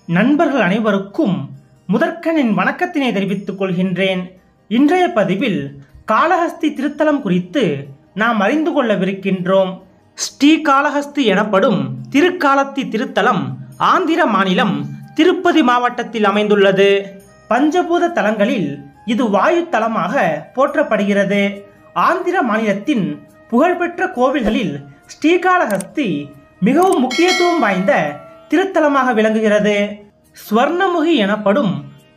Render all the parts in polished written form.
நண்பர்கள் அனைவருக்கும் முதற்கண் வணக்கத்தினை தெரிவித்துக் கொள்கின்றேன். இன்றைய பதிவில் காளஹஸ்தி திருத்தலம் குறித்து நாம் அறிந்து கொள்ளவிருக்கின்றோம். ஸ்ரீகாளஹஸ்தி எனப்படும் திருக்காலத்தி திருத்தலம் ஆந்திர மாநிலம் திருப்பதி மாவட்டத்தில் அமைந்துள்ளது. பஞ்சபூத தலங்களில் இது வாயு தலமாக போற்றப்படுகிறது. ஆந்திர மாநிலத்தின் புகழ்பெற்ற கோவில்களில் ஸ்ரீகாளஹஸ்தி மிகவும் முக்கியத்துவம் வாய்ந்த திருத்தலமாக விளங்குகிறது. ஸ்வர்ணமுகி எனப்படும்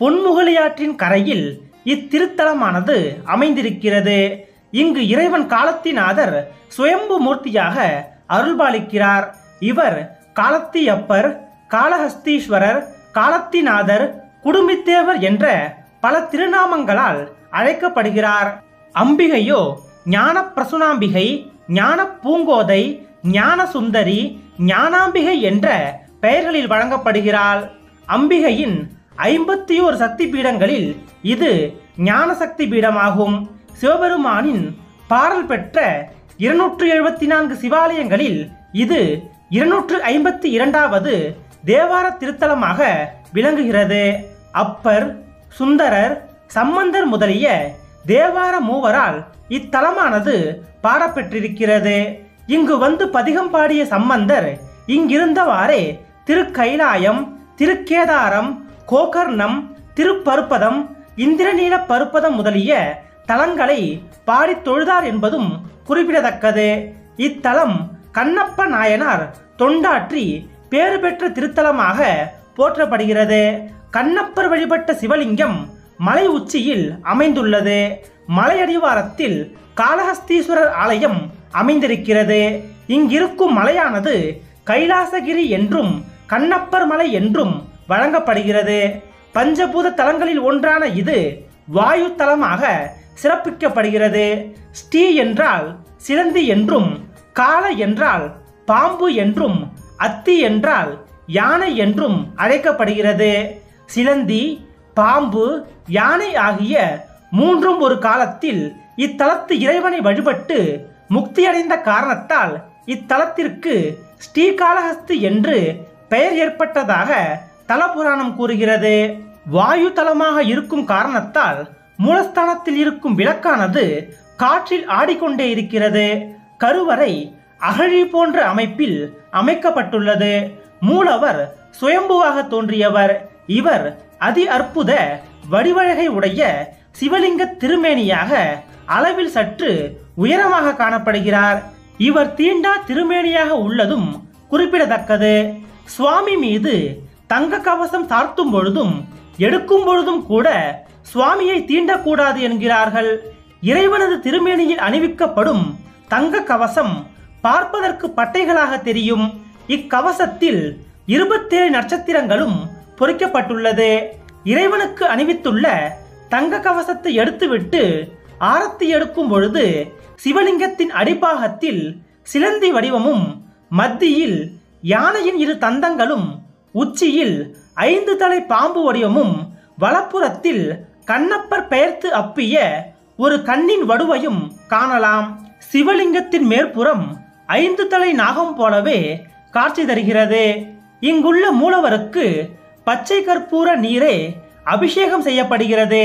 பொன்முகலியாற்றின் கரையில் இத்திருத்தலமானது அமைந்திருக்கிறது. இங்கு இறைவன் காலத்திநாதர் சுயம்பு மூர்த்தியாக அருள்பாலிக்கிறார். இவர் காலத்தியப்பர், காளஹஸ்தீஸ்வரர், காலத்திநாதர், குடும்பித்தேவர் என்ற பல திருநாமங்களால் அழைக்கப்படுகிறார். அம்பிகையோ ஞான பிரசுனாம்பிகை, ஞான பூங்கோதை, ஞான சுந்தரி, ஞானாம்பிகை என்ற பெயர்களில் வழங்கப்படுகிறாள். அம்பிகையின் 51 சக்தி பீடங்களில் இது ஞான சக்தி பீடமாகும். சிவபெருமானின் பாடல் பெற்ற 274 சிவாலயங்களில் இது 252வது தேவார திருத்தலமாக விளங்குகிறது. அப்பர், சுந்தரர், சம்பந்தர் முதலிய தேவார மூவரால் இத்தலமானது பாடப்பெற்றிருக்கிறது. இங்கு வந்து பதிகம் பாடிய சம்பந்தர் இங்கிருந்தவாறே திருக்கைலாயம், திருக்கேதாரம், கோகர்ணம், திருப்பருப்பதம், இந்திரநீல பருப்பதம் முதலிய தலங்களை பாடி தொழுதார் என்பதும் குறிப்பிடத்தக்கது. இத்தலம் கண்ணப்ப நாயனார் தொண்டாற்றி பேறு பெற்ற திருத்தலமாக போற்றப்படுகிறது. கண்ணப்பர் வழிபட்ட சிவலிங்கம் மலை உச்சியில் அமைந்துள்ளது. மலையடிவாரத்தில் காளஹஸ்தீஸ்வரர் ஆலயம் அமைந்திருக்கிறது. இங்கிருக்கும் மலையானது கைலாசகிரி என்றும் கண்ணப்பர் மலை என்றும் வழங்கப்படுகிறது. பஞ்சபூத தலங்களில் ஒன்றான இது வாயு தலமாக சிறப்பிக்கப்படுகிறது. ஸ்ரீ என்றால் சிலந்தி என்றும், காள என்றால் பாம்பு என்றும், அத்தி என்றால் யானை என்றும் அழைக்கப்படுகிறது. சிலந்தி, பாம்பு, யானை ஆகிய மூன்றும் ஒரு காலத்தில் இத்தலத்து இறைவனை வழிபட்டு முக்தியடைந்த காரணத்தால் இத்தலத்திற்கு ஸ்ரீகாளஹஸ்தி என்று பெயர் ஏற்பட்டதாக தலபுராணம் கூறுகிறது. வாயு தலமாக இருக்கும் காரணத்தால் மூலஸ்தானத்தில் இருக்கும் விளக்கானது காற்றில் ஆடிக்கொண்டே இருக்கிறது. கருவறை அகழி போன்ற அமைப்பில் அமைக்கப்பட்டுள்ளது. மூலவர் சுயம்புவாக தோன்றியவர். இவர் அதி அற்புத வடிவழகை உடைய சிவலிங்க திருமேனியாக அளவில் சற்று உயரமாக காணப்படுகிறார். இவர் தீண்டா திருமேனியாக உள்ளதும் குறிப்பிடத்தக்கது. சுவாமி மீது தங்க கவசம் சார்த்தும் பொழுதும் எடுக்கும் பொழுதும் கூட சுவாமியை தீண்டக்கூடாது என்கிறார்கள். இறைவனது திருமேனியில் அணிவிக்கப்படும் தங்க கவசம் பார்ப்பதற்கு பட்டைகளாக தெரியும். இக்கவசத்தில் 27 நட்சத்திரங்களும் பொறிக்கப்பட்டுள்ளது. இறைவனுக்கு அணிவித்துள்ள தங்க கவசத்தை எடுத்துவிட்டு ஆரத்தி எடுக்கும் பொழுது சிவலிங்கத்தின் அடிப்பாகத்தில் சிலந்தி வடிவமும், மத்தியில் யானையின் 2 தந்தங்களும், உச்சியில் 5 தலை பாம்பு வடிவமும், வலப்புறத்தில் கண்ணப்பர் பெயர்த்து அப்பிய ஒரு கண்ணின் வடுவையும் காணலாம். சிவலிங்கத்தின் மேற்புறம் 5 தலை நாகம் போலவே காட்சி தருகிறது. இங்குள்ள மூலவருக்கு பச்சை கற்பூர நீரே அபிஷேகம் செய்யப்படுகிறது.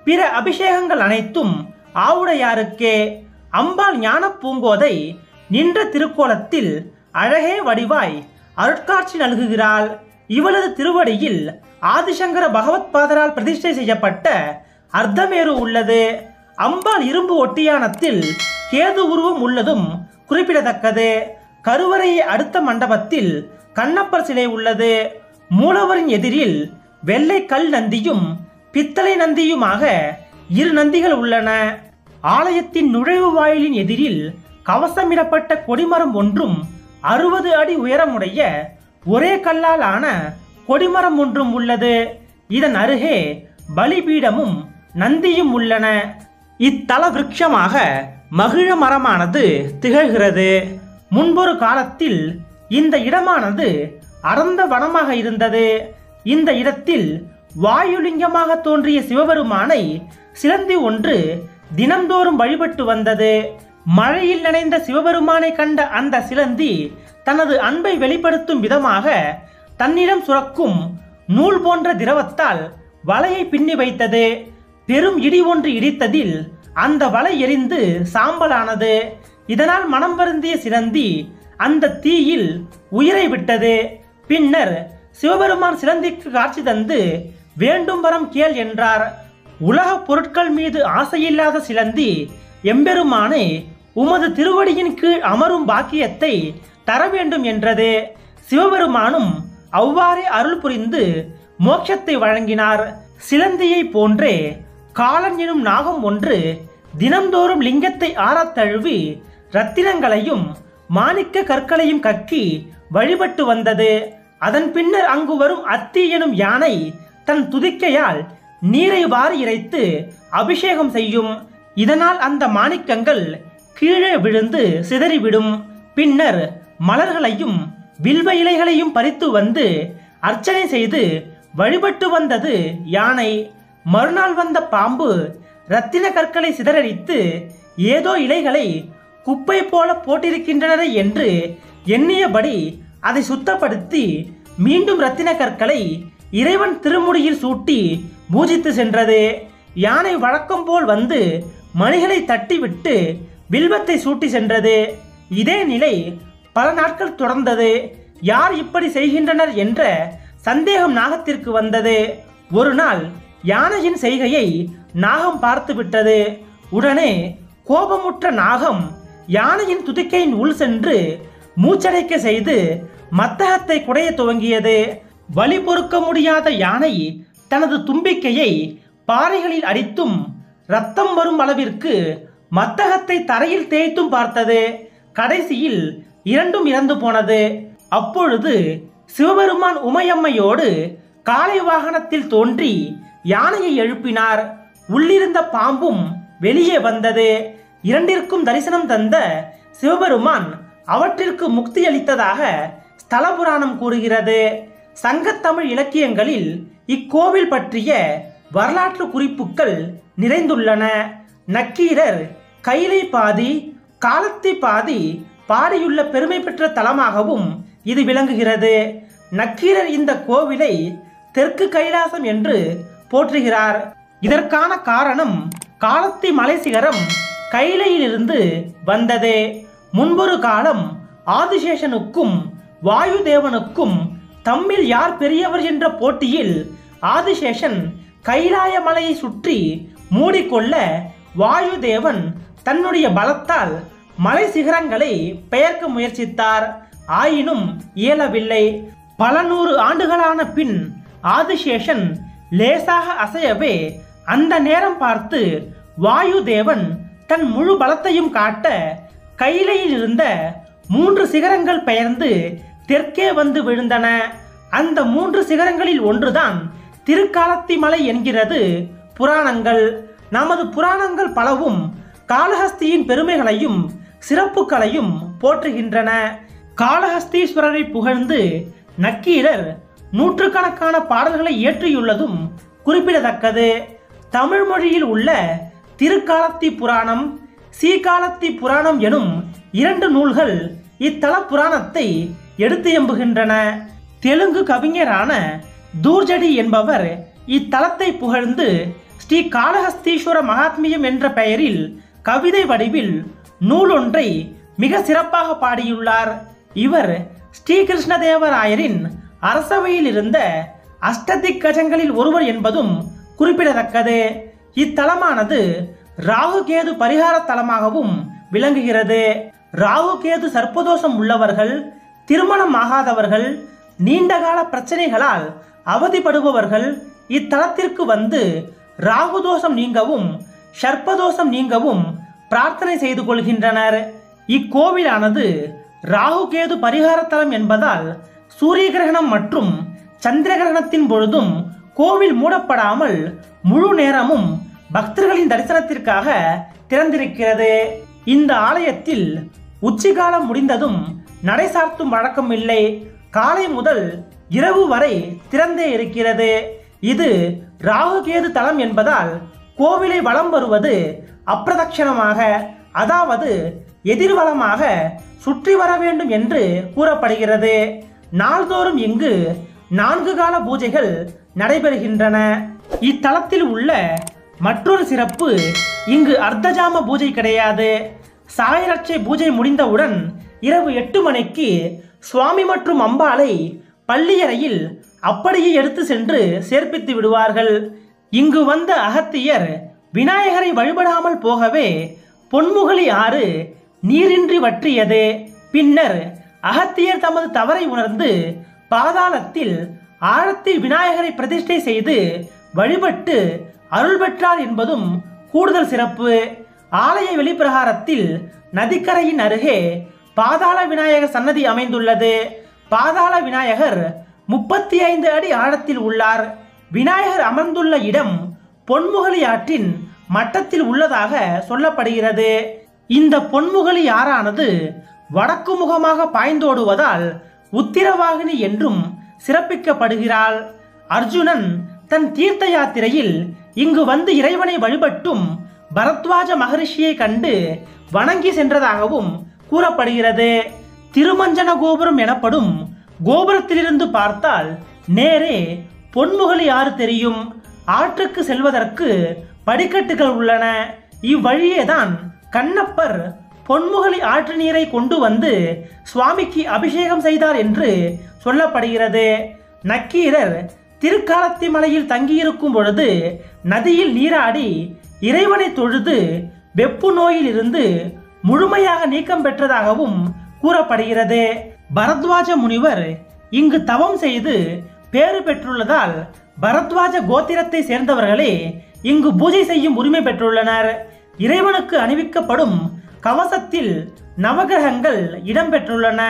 பிற அபிஷேகங்கள் அனைத்தும் ஆவுடையாருக்கே. அம்பாள் ஞான பூங்கோதை நின்ற திருக்கோலத்தில் அழகே வடிவாய் அருட்காட்சி நல்குகிறாள். இவளது திருவடியில் ஆதிசங்கர பகவத்பாதரால் பிரதிஷ்டை செய்யப்பட்ட அர்த்தமேரு உள்ளது. அம்பாள் இரும்பு ஒட்டியானத்தில் கேது உருவம் உள்ளதும் குறிப்பிடத்தக்கது. கருவறையை அடுத்த மண்டபத்தில் கண்ணப்பர் சிலை உள்ளது. மூலவரின் எதிரில் வெள்ளை கல் நந்தியும் பித்தளை நந்தியுமாக 2 நந்திகள் உள்ளன. ஆலயத்தின் நுழைவு வாயிலின் எதிரில் கவசமிடப்பட்ட கொடிமரம் ஒன்றும் 60 அடி உயரமுடைய ஒரே கல்லால் ஆன கொடிமரம் ஒன்றும் உள்ளது. இதன் அருகே பலிபீடமும் நந்தியும் உள்ளன. இத்தல விருட்சமாக மகிழ மரமானது திகழ்கிறது. முன்பொரு காலத்தில் இந்த இடமானது அடர்ந்த வனமாக இருந்தது. இந்த இடத்தில் வாயுலிங்கமாக தோன்றிய சிவபெருமானை சிலந்தி ஒன்று தினம்தோறும் வழிபட்டு வந்தது. மழையில் நனைந்த சிவபெருமானை கண்ட அந்த சிலந்தி தனது அன்பை வெளிப்படுத்தும் விதமாக தன்னிடம் சுரக்கும் நூல் போன்ற திரவத்தால் வலையை பின்னி வைத்தது. பெரும் இடி ஒன்று இடித்ததில் அந்த வலை எரிந்து சாம்பலானது. இதனால் மனம் வருந்திய சிலந்தி அந்த தீயில் உயிரை விட்டது. பின்னர் சிவபெருமான் சிலந்திக்கு காட்சி தந்து வேண்டும் வரம் கேள் என்றார். உலக பொருட்கள் மீது ஆசையில்லாத சிலந்தி, எம்பெருமானே, உமது திருவடியின் கீழ் அமரும் பாக்கியத்தை தர வேண்டும் என்றது. சிவபெருமானும் அவ்வாறே அருள் புரிந்து மோட்சத்தை வழங்கினார். சிலந்தியை போன்றே காலன் எனும் நாகம் ஒன்று தினந்தோறும் லிங்கத்தை ஆறத் தழுவி ரத்தினங்களையும் மாணிக்க கற்களையும் கக்கி வழிபட்டு வந்தது. அதன் பின்னர் அங்கு வரும் அத்தி எனும் யானை தன் துதிக்கையால் நீரை வாரி இறைத்து அபிஷேகம் செய்யும். இதனால் அந்த மாணிக்கங்கள் கீழே விழுந்து சிதறிவிடும். பின்னர் மலர்களையும் வில்வ இலைகளையும் பறித்து வந்து அர்ச்சனை செய்து வழிபட்டு வந்தது யானை. மறுநாள் வந்த பாம்பு இரத்தின கற்களை சிதறடித்து ஏதோ இலைகளை குப்பை போல போட்டிருக்கின்றன என்று எண்ணியபடி அதை சுத்தப்படுத்தி மீண்டும் இரத்தின கற்களை இறைவன் திருமுடியில் சூட்டி பூஜித்து சென்றது. யானை வழக்கம் போல் வந்து மணிகளை தட்டிவிட்டு வில்வத்தை சூட்டி சென்றது. இதே நிலை பல நாட்கள் தொடர்ந்தது. யார் இப்படி செய்கின்றனர் என்ற சந்தேகம் நாகத்திற்கு வந்தது. ஒரு நாள் யானையின் செய்கையை நாகம் பார்த்து விட்டது. உடனே கோபமுற்ற நாகம் யானையின் துதிக்கையின் உள் சென்று மூச்சடைக்க செய்து மத்தகத்தை குடைய துவங்கியது. வலி பொறுக்க முடியாத யானை தனது தும்பிக்கையை பாறைகளில் அடித்தும் ரத்தம் வரும் அளவிற்கு மத்தகத்தை தரையில் தேய்த்தும் பார்த்தது. கடைசியில் இரண்டும் இறந்து போனது. அப்பொழுது சிவபெருமான் உமையம்மையோடு காளை வாகனத்தில் தோன்றி யானையை எழுப்பினார். உள்ளிருந்த பாம்பும் வெளியே வந்தது. இரண்டிற்கும் தரிசனம் தந்த சிவபெருமான் அவற்றிற்கு முக்தி அளித்ததாக ஸ்தல புராணம் கூறுகிறது. சங்கத்தமிழ் இலக்கியங்களில் இக்கோவில் பற்றிய வரலாற்று குறிப்புகள் நிறைந்துள்ளன. நக்கீரர் கைலை பாதி காலத்தி பாதி பாடியுள்ள பெருமை பெற்ற தலமாகவும் இது விளங்குகிறது. நக்கீரர் இந்த கோவிலை தெற்கு கைலாசம் என்று போற்றுகிறார். இதற்கான காரணம் காலத்தி மலை சிகரம் கைலையிலிருந்து வந்தது. முன்பொரு காலம் ஆதிசேஷனுக்கும் வாயு தேவனுக்கும் தம்மில் யார் பெரியவர் என்ற போட்டியில் ஆதிசேஷன் கைலாய மலையை சுற்றி மூடிக்கொள்ள வாயு தேவன் தன்னுடைய பலத்தால் மலை சிகரங்களை பெயர்க்க முயற்சித்தார். ஆயினும் இயலவில்லை. பல நூறு ஆண்டுகளான பின் ஆதிசேஷன் லேசாக அசையவே அந்த நேரம் பார்த்து வாயு தேவன் தன் முழு பலத்தையும் காட்ட கைலையில் இருந்த 3 சிகரங்கள் பெயர்ந்து தெற்கே வந்து விழுந்தன. அந்த 3 சிகரங்களில் ஒன்றுதான் திருக்காலத்தி மலை என்கிறது புராணங்கள். நமது புராணங்கள் பலவும் காளஹஸ்தியின் பெருமைகளையும் சிறப்புகளையும் போற்றுகின்றன. காளஹஸ்தீஸ்வரரை புகழ்ந்து நக்கீரர் நூற்றுக்கணக்கான பாடல்களை இயற்றியுள்ளதும் குறிப்பிடத்தக்கது. தமிழ் மொழியில் உள்ள திருக்காலத்தி புராணம், சீகாலத்தி புராணம் எனும் 2 நூல்கள் இத்தல புராணத்தை எடுத்து எம்புகின்றன. தெலுங்கு கவிஞரான தூர்ஜடி என்பவர் இத்தலத்தை புகழ்ந்து ஸ்ரீ காளஹஸ்தீஸ்வர மகாத்மியம் என்ற பெயரில் கவிதை வடிவில் நூலொன்றை மிக சிறப்பாக பாடியுள்ளார். இவர் ஸ்ரீகிருஷ்ணதேவராயரின் அரசவையில் இருந்த அஷ்டதிக்கஜங்களில் ஒருவர் என்பதும் குறிப்பிடத்தக்கது. இத்தலமானது ராகு கேது பரிகார தலமாகவும் விளங்குகிறது. ராகு கேது சர்ப்பதோஷம் உள்ளவர்கள், திருமணம் ஆகாதவர்கள், நீண்டகால பிரச்சனைகளால் அவதிப்படுபவர்கள் இத்தலத்திற்கு வந்து ராகு தோஷம் நீங்கவும் சர்ப்பதோஷம் நீங்கவும் பிரார்த்தனை செய்து கொள்கின்றனர். இக்கோவிலானது ராகு கேது பரிகார தலம் என்பதால் சூரிய கிரகணம் மற்றும் சந்திர கிரகணத்தின் பொழுதும் கோவில் மூடப்படாமல் முழு நேரமும் பக்தர்களின் தரிசனத்திற்காக திறந்திருக்கிறது. இந்த ஆலயத்தில் உச்சிகாலம் முடிந்ததும் நடை சார்த்தும் வழக்கம் இல்லை. காலை முதல் இரவு வரை திறந்தே இருக்கிறது. இது ராகு கேது தலம் என்பதால் கோவிலை வலம் வருவது அப்பிரதட்சணமாக, அதாவது எதிர்வலமாக சுற்றி வர வேண்டும் என்று கூறப்படுகிறது. நாள்தோறும் இங்கு 4 கால பூஜைகள் நடைபெறுகின்றன. இத்தலத்தில் உள்ள மற்றொரு சிறப்பு, இங்கு அர்த்தஜாம பூஜை கிடையாது. சாயரட்சை பூஜை முடிந்தவுடன் இரவு 8 மணிக்கு சுவாமி மற்றும் அம்பாளை பள்ளியறையில் அப்படியே எடுத்து சென்று சேர்ப்பித்து விடுவார்கள். இங்கு வந்த அகத்தியர் விநாயகரை வழிபடாமல் போகவே பொன்முகலி ஆறு நீரின்றி வற்றியது. பின்னர் அகத்தியர் தமது தவறை உணர்ந்து பாதாளத்தில் ஆழத்தில் விநாயகரை பிரதிஷ்டை செய்து வழிபட்டு அருள் பெற்றார் என்பதும் கூடுதல் சிறப்பு. ஆலய வெளிப்பிரகாரத்தில் நதிக்கரையின் அருகே பாதாள விநாயகர் சன்னதி அமைந்துள்ளது. பாதாள விநாயகர் 35 அடி ஆழத்தில் உள்ளார். விநாயகர் அமர்ந்துள்ள இடம் பொன்முகலி ஆற்றின் மட்டத்தில் உள்ளதாக சொல்லப்படுகிறது. இந்த பொன்முகலி ஆறானது வடக்கு முகமாக பாய்ந்தோடுவதால் உத்திரவாகினி என்றும் சிறப்பிக்கப்படுகிறாள். அர்ஜுனன் தன் தீர்த்த யாத்திரையில் இங்கு வந்து இறைவனை வழிபட்டும் பரத்வாஜ மகரிஷியை கண்டு வணங்கி சென்றதாகவும் கூறப்படுகிறது. திருமஞ்சன கோபுரம் எனப்படும் கோபுரத்திலிருந்து பார்த்தால் நேரே பொன்முகலி ஆறு தெரியும். ஆற்றுக்கு செல்வதற்கு படிக்கட்டுகள் உள்ளன. இவ்வழியேதான் கண்ணப்பர் பொன்முகலி ஆற்று நீரை கொண்டு வந்து சுவாமிக்கு அபிஷேகம் செய்தார் என்று சொல்லப்படுகிறது. நக்கீரர் திருக்காலத்தி மலையில் தங்கியிருக்கும் பொழுது நதியில் நீராடி இறைவனை தொழுது வெப்பு நோயில் இருந்து முழுமையாக நீக்கம் பெற்றதாகவும் கூறப்படுகிறது. பரத்வாஜ முனிவர் இங்கு தவம் செய்து பேறு பெற்றுள்ளதால் பரத்வாஜ கோத்திரத்தை சேர்ந்தவர்களே இங்கு பூஜை செய்யும் உரிமை பெற்றுள்ளனர். இறைவனுக்கு அணிவிக்கப்படும் கவசத்தில் நவகிரகங்கள் இடம்பெற்றுள்ளன.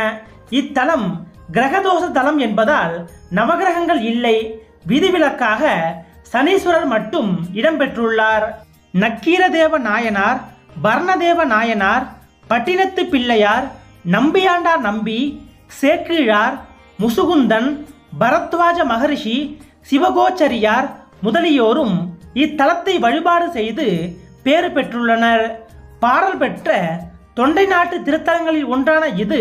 இத்தலம் கிரகதோஷ தலம் என்பதால் நவகிரகங்கள் இல்லை. விதிவிலக்காக சனீஸ்வரர் மட்டும் இடம்பெற்றுள்ளார். நக்கீரதேவ நாயனார், பர்ணதேவ நாயனார், பட்டினத்து பிள்ளையார், நம்பியாண்டார் நம்பி, சேக்கிழார், முசுகுந்தன், பரத்வாஜ மகரிஷி, சிவகோச்சரியார் முதலியோரும் இத்தலத்தை வழிபாடு செய்து பேறு பெற்றுள்ளனர். பாடல் பெற்ற தொண்டை நாட்டு திருத்தலங்களில் ஒன்றான இது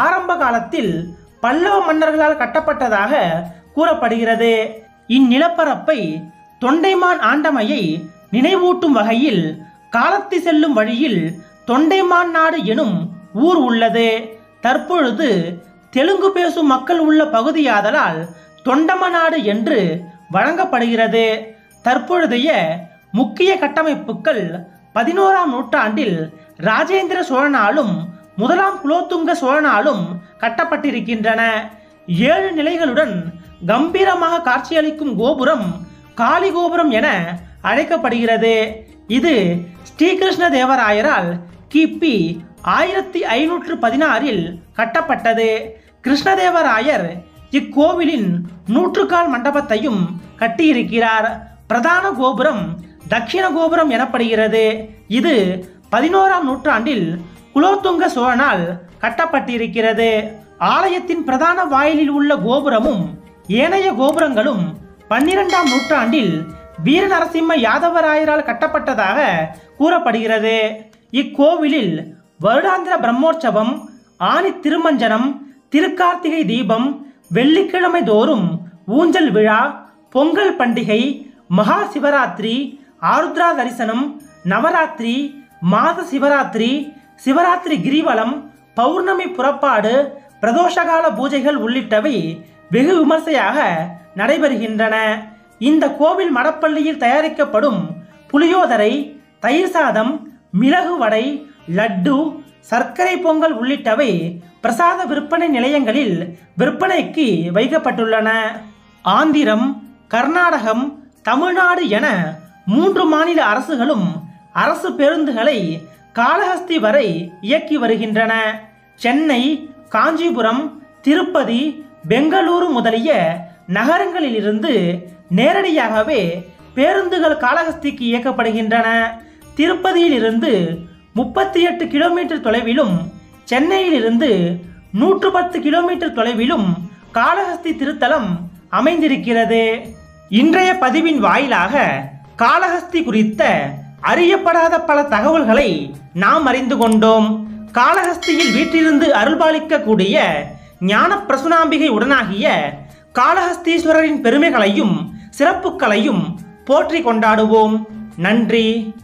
ஆரம்ப காலத்தில் பல்லவ மன்னர்களால் கட்டப்பட்டதாக கூறப்படுகிறது. இந்நிலப்பரப்பை தொண்டைமான் ஆண்டமையை நினைவூட்டும் வகையில் காலத்தி செல்லும் வழியில் தொண்டைமான் நாடு எனும் ஊர் உள்ளது. தற்பொழுது தெலுங்கு பேசும் மக்கள் உள்ள பகுதியாதலால் தொண்டமநாடு என்று வழங்கப்படுகிறது. தற்பொழுதைய முக்கிய கட்டமைப்புகள் 11ஆம் நூற்றாண்டில் ராஜேந்திர சோழனாலும் 1ஆம் குலோத்துங்க சோழனாலும் கட்டப்பட்டிருக்கின்றன. 7 நிலைகளுடன் கம்பீரமாக காட்சியளிக்கும் கோபுரம் காளி கோபுரம் என அழைக்கப்படுகிறது. இது ஸ்ரீகிருஷ்ண தேவராயரால் கிபி 1516இல் கட்டப்பட்டது. கிருஷ்ணதேவராயர் இக்கோவிலின் 100 கால் மண்டபத்தையும் கட்டியிருக்கிறார். பிரதான கோபுரம் தட்சிண கோபுரம் எனப்படுகிறது. இது 11ஆம் நூற்றாண்டில் குலோத்துங்க சோழனால் கட்டப்பட்டிருக்கிறது. ஆலயத்தின் பிரதான வாயிலில் உள்ள கோபுரமும் ஏனைய கோபுரங்களும் 12ஆம் நூற்றாண்டில் வீரநரசிம்ம யாதவராயரால் கட்டப்பட்டதாக கூறப்படுகிறது. இக்கோவிலில் வருடாந்திர பிரம்மோற்சவம், ஆனி திருமஞ்சனம், திருக்கார்த்திகை தீபம், வெள்ளிக்கிழமை தோறும் ஊஞ்சல் விழா, பொங்கல் பண்டிகை, மகா சிவராத்திரி, ஆருத்ரா தரிசனம், நவராத்திரி, மாத சிவராத்திரி, சிவராத்திரி கிரிவலம், பௌர்ணமி புறப்பாடு, பிரதோஷகால பூஜைகள் உள்ளிட்டவை வெகு விமர்சையாக நடைபெறுகின்றன. இந்த கோவில் மடப்பள்ளியில் தயாரிக்கப்படும் புளியோதரை, தயிர் சாதம், மிளகு வடை, லட்டு, சர்க்கரை பொங்கல் உள்ளிட்டவை பிரசாத விற்பனை நிலையங்களில் விற்பனைக்கு வைக்கப்பட்டுள்ளன. ஆந்திரம், கர்நாடகம், தமிழ்நாடு என 3 மாநில அரசுகளும் அரசு பேருந்துகளை காளஹஸ்தி வரை இயக்கி வருகின்றன. சென்னை, காஞ்சிபுரம், திருப்பதி, பெங்களூரு முதலிய நகரங்களிலிருந்து நேரடியாகவே பேருந்துகள் காளஹஸ்திக்கு இயக்கப்படுகின்றன. திருப்பதியிலிருந்து 38 கிலோமீட்டர் தொலைவிலும், சென்னையிலிருந்து 110 கிலோமீட்டர் தொலைவிலும் காளஹஸ்தி திருத்தலம் அமைந்திருக்கிறது. இன்றைய பதிவின் வாயிலாக காளஹஸ்தி குறித்த அறியப்படாத பல தகவல்களை நாம் அறிந்து கொண்டோம். காளஹஸ்தியில் வீற்றிருந்து அருள்பாலிக்கக்கூடிய ஞான பிரசுனாம்பிகை உடனாகிய காளஹஸ்தீஸ்வரரின் பெருமைகளையும் சிறப்புகளையும் போற்றி கொண்டாடுவோம். நன்றி.